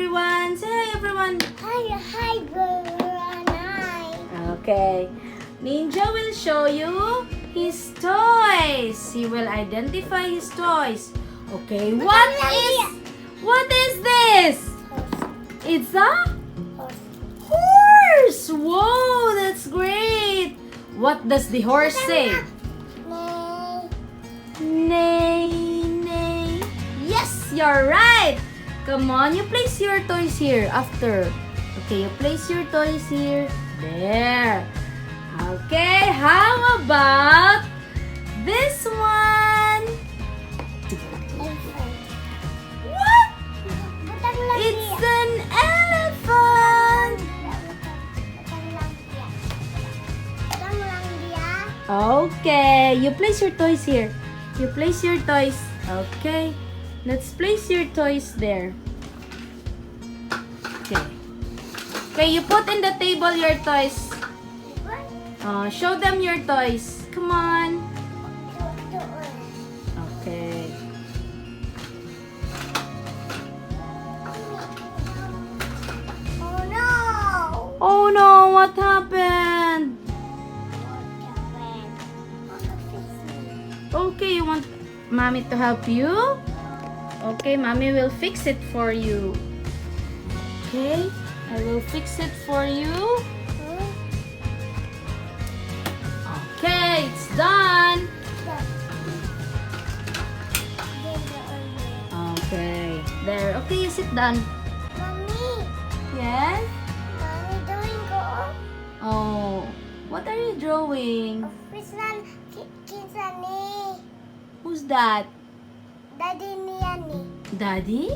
everyone. Say hi, everyone. Hi, everyone. Hi. Okay. Ninja will show you his toys. He will identify his toys. Okay, what is this? It's a horse. Whoa, that's great. What does the horse say? Neigh, neigh. Yes, you're right. Come on, you place your toys here after. Okay, you place your toys here. There. Okay, how about this one? What? It's an elephant. Okay, you place your toys here. You place your toys. Okay. Let's place your toys there. Okay. Okay, you put in the table your toys. Show them your toys. Come on. Okay. Oh no! Oh no, what happened? Okay, you want mommy to help you? Okay, mommy will fix it for you. Okay, I will fix it for you. Okay, it's done. Okay, there. Okay, you sit down. Mommy, Yes? mommy doing ko. Oh, what are you drawing? Official kinsa ni. Who's that? Daddy niya ni. Daddy?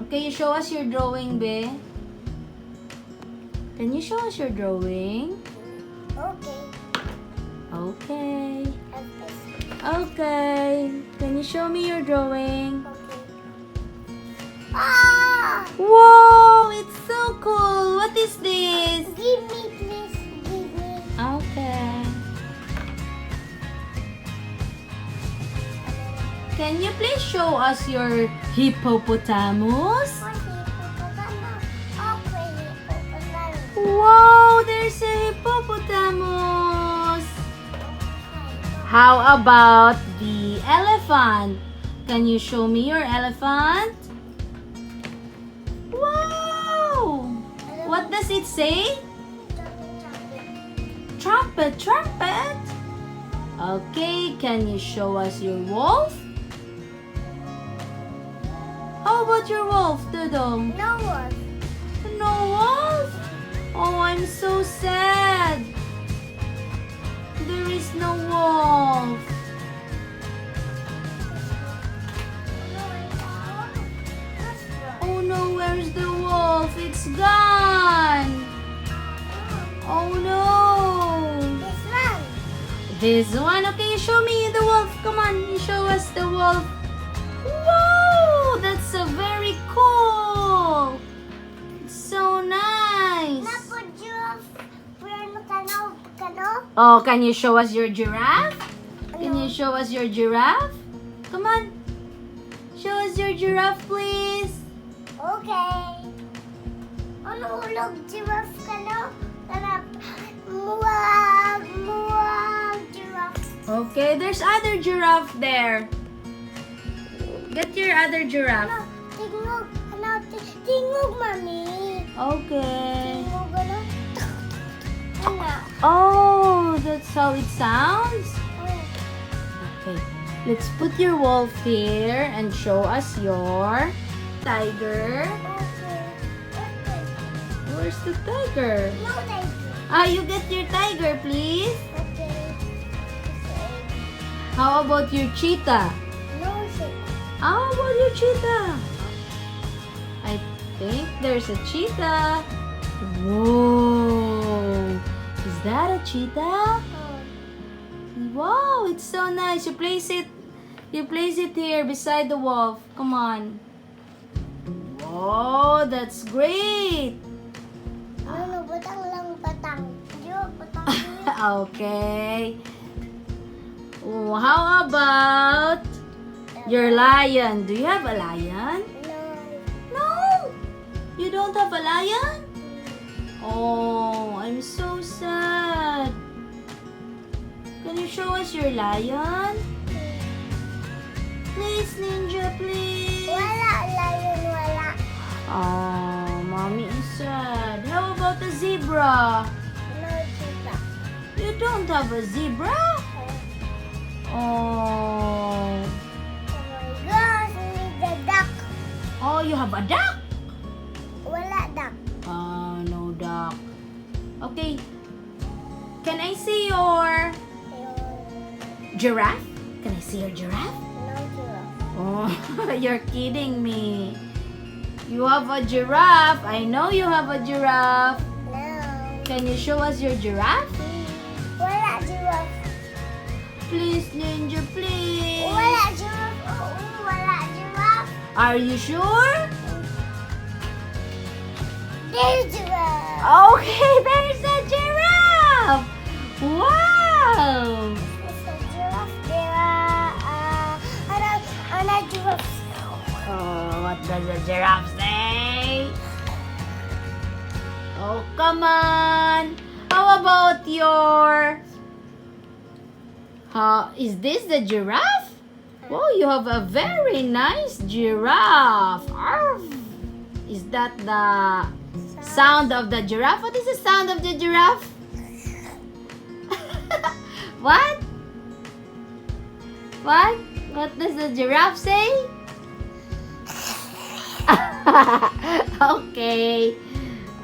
Okay, you show us your drawing, be. Can you show us your drawing? Okay. Okay. Okay. Okay. Can you show me your drawing? Okay. Ah! Whoa, it's so cool. What is this? Give me, please. Give me. Okay. Can you please show us your hippopotamus? Wow, there's a hippopotamus. How about the elephant? Can you show me your elephant? Wow! What does it say? Trumpet, trumpet. Okay, can you show us your wolf? How about your wolf, Dudong? No one. No wolf? Oh, I'm so sad. There is no wolf. Oh no, where's the wolf? It's gone. Oh no. This one. This one. Okay, you show me the wolf. Come on, you show us the wolf. Wow, that's a very cool. It's so nice. Oh, can you show us your giraffe? Can you show us your giraffe? Come on. Show us your giraffe, please. Okay. Ano hulog giraffe ka no? Tanap. Muwag, muwag giraffe. Okay, there's other giraffe there. Get your other giraffe. Ano? Tingog. Ano? Tingog, mami. Okay. Tingog, ano? Ano? Oh, that's how it sounds? Okay. Let's put your wolf here and show us your tiger. Okay. Okay. Where's the tiger? No, tiger. You get your tiger, please. Okay. How about your cheetah? No, shit. How about your cheetah? I think there's a cheetah. Whoa! Is that a cheetah? Wow, it's so nice. You place it here beside the wolf. Come on. Whoa, that's great. Ano, batang lang batang. Diyo, batang. Okay. Oh, how about your lion? Do you have a lion? You don't have a lion? Oh, I'm so sad. Can you show us your lion? Please, Ninja, please. Wala, lion, wala. Oh, mommy is sad. How about the zebra? No, tita. You don't have a zebra? Oh. Oh my gosh, we need the duck. Oh, you have a duck? Wala duck. No duck. Okay. Can I see your giraffe? Can I see your giraffe? No giraffe. Oh, you're kidding me. You have a giraffe. I know you have a giraffe. No. Can you show us your giraffe? Wala giraffe. Please, Ninja, please. Wala giraffe. Oh, wala giraffe. Are you sure? There's giraffe. Okay, there's a giraffe. Wow. There's a giraffe. There are another giraffe. Oh, what does a giraffe say? Oh, come on. How about your... is this the giraffe? Oh, you have a very nice giraffe. Arf. Is that the sound of the giraffe? What is the sound of the giraffe? What? What? What does the giraffe say? Okay.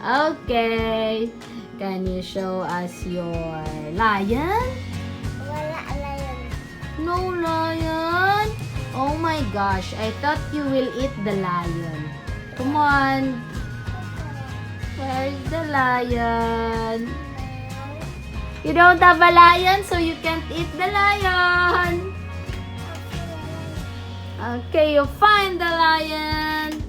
Okay. Can you show us your lion? Wala lion. No lion. Oh my gosh. I thought you will eat the lion. Come on. Where's the lion? You don't have a lion, so you can't eat the lion. Okay, you find the lion.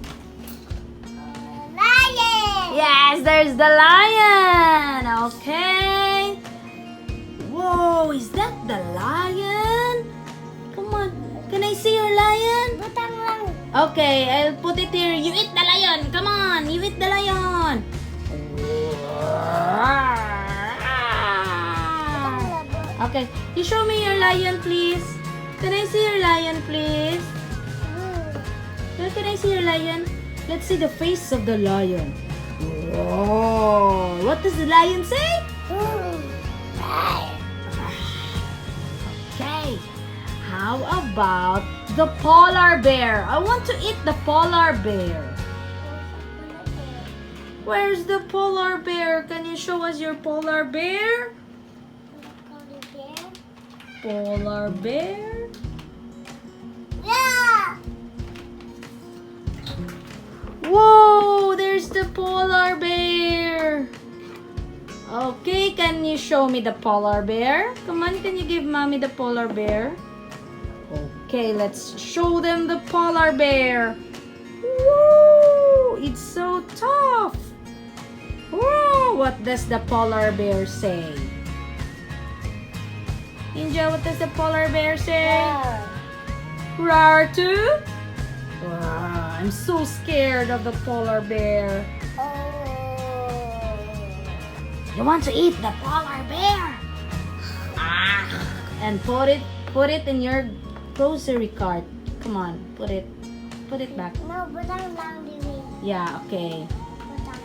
Lion. Yes, there's the lion. Okay. Whoa, is that the lion? Come on. Can I see your lion? Butang lang. Okay, I'll put it here. You eat the lion. Come on, you eat the lion. Okay, you show me your lion, please. Can I see your lion, please? Can I see your lion? Let's see the face of the lion. Whoa! What does the lion say? Okay. How about the polar bear? I want to eat the polar bear. Where's the polar bear? Can you show us your polar bear? Polar bear? Yeah. Whoa! There's the polar bear. Okay, can you show me the polar bear? Come on, can you give mommy the polar bear? Okay, let's show them the polar bear. Woo! It's so tough. Whoa! What does the polar bear say? Ninja, what does the polar bear say? Roar too? Wow, I'm so scared of the polar bear. You want to eat the polar bear? And put it in your grocery cart. Come on, put it back. No, butang lang din. Yeah, okay. Butang.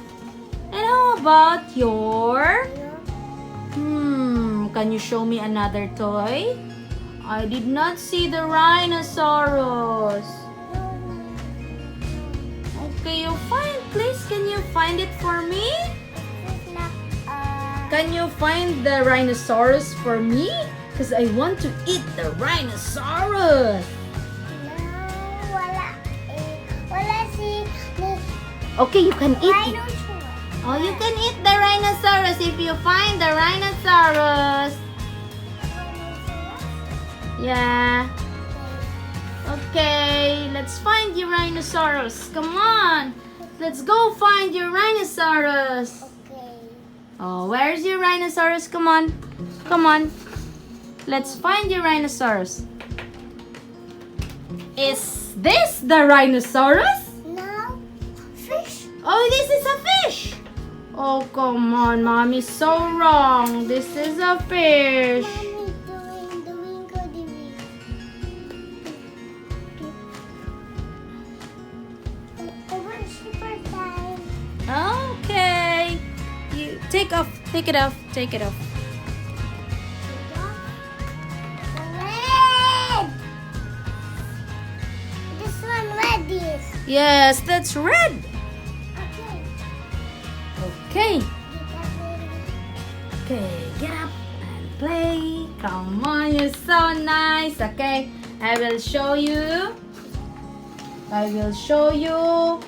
And how about your... can you show me another toy? I did not see the rhinoceros. Okay, please, can you find it for me? Can you find the rhinoceros for me? Because I want to eat the rhinoceros. Wala si Okay, you can eat it. rhinoceros. Oh, you can eat the rhinoceros if you find the rhinoceros. Yeah. Okay, let's find your rhinoceros. Come on. Let's go find your rhinoceros. Okay. Oh, where's your rhinoceros? Come on. Come on. Let's find your rhinoceros. Is this the rhinoceros? No. Fish. Oh, Oh, come on, Mommy's so wrong. This is a fish. Mommy doing ko din. I want super time. Okay. You take off. Take it off. Take it off. Red. This one red is. Yes, that's red. Okay. Okay. Okay, get up and play. Come on, you're so nice. Okay, I will show you. I will show you.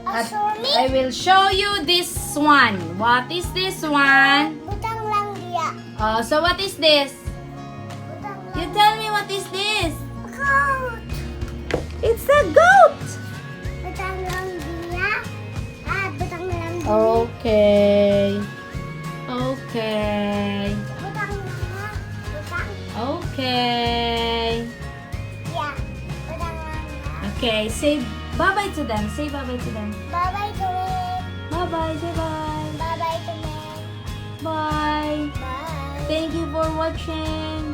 Show me. I will show you this one. What is this one? Butang lang dia. Oh, so what is this? Butang You lang. tell me what is this? Goat. It's a goat. Butang lang dia. Butang lang dia. Okay. Okay. Butang lang. Butang. Okay. Yeah. Butang lang dia. Okay, say bye-bye to them. Say bye-bye to them. Bye-bye to me. Bye-bye. Say bye. Bye-bye to me. Bye. Bye. Thank you for watching.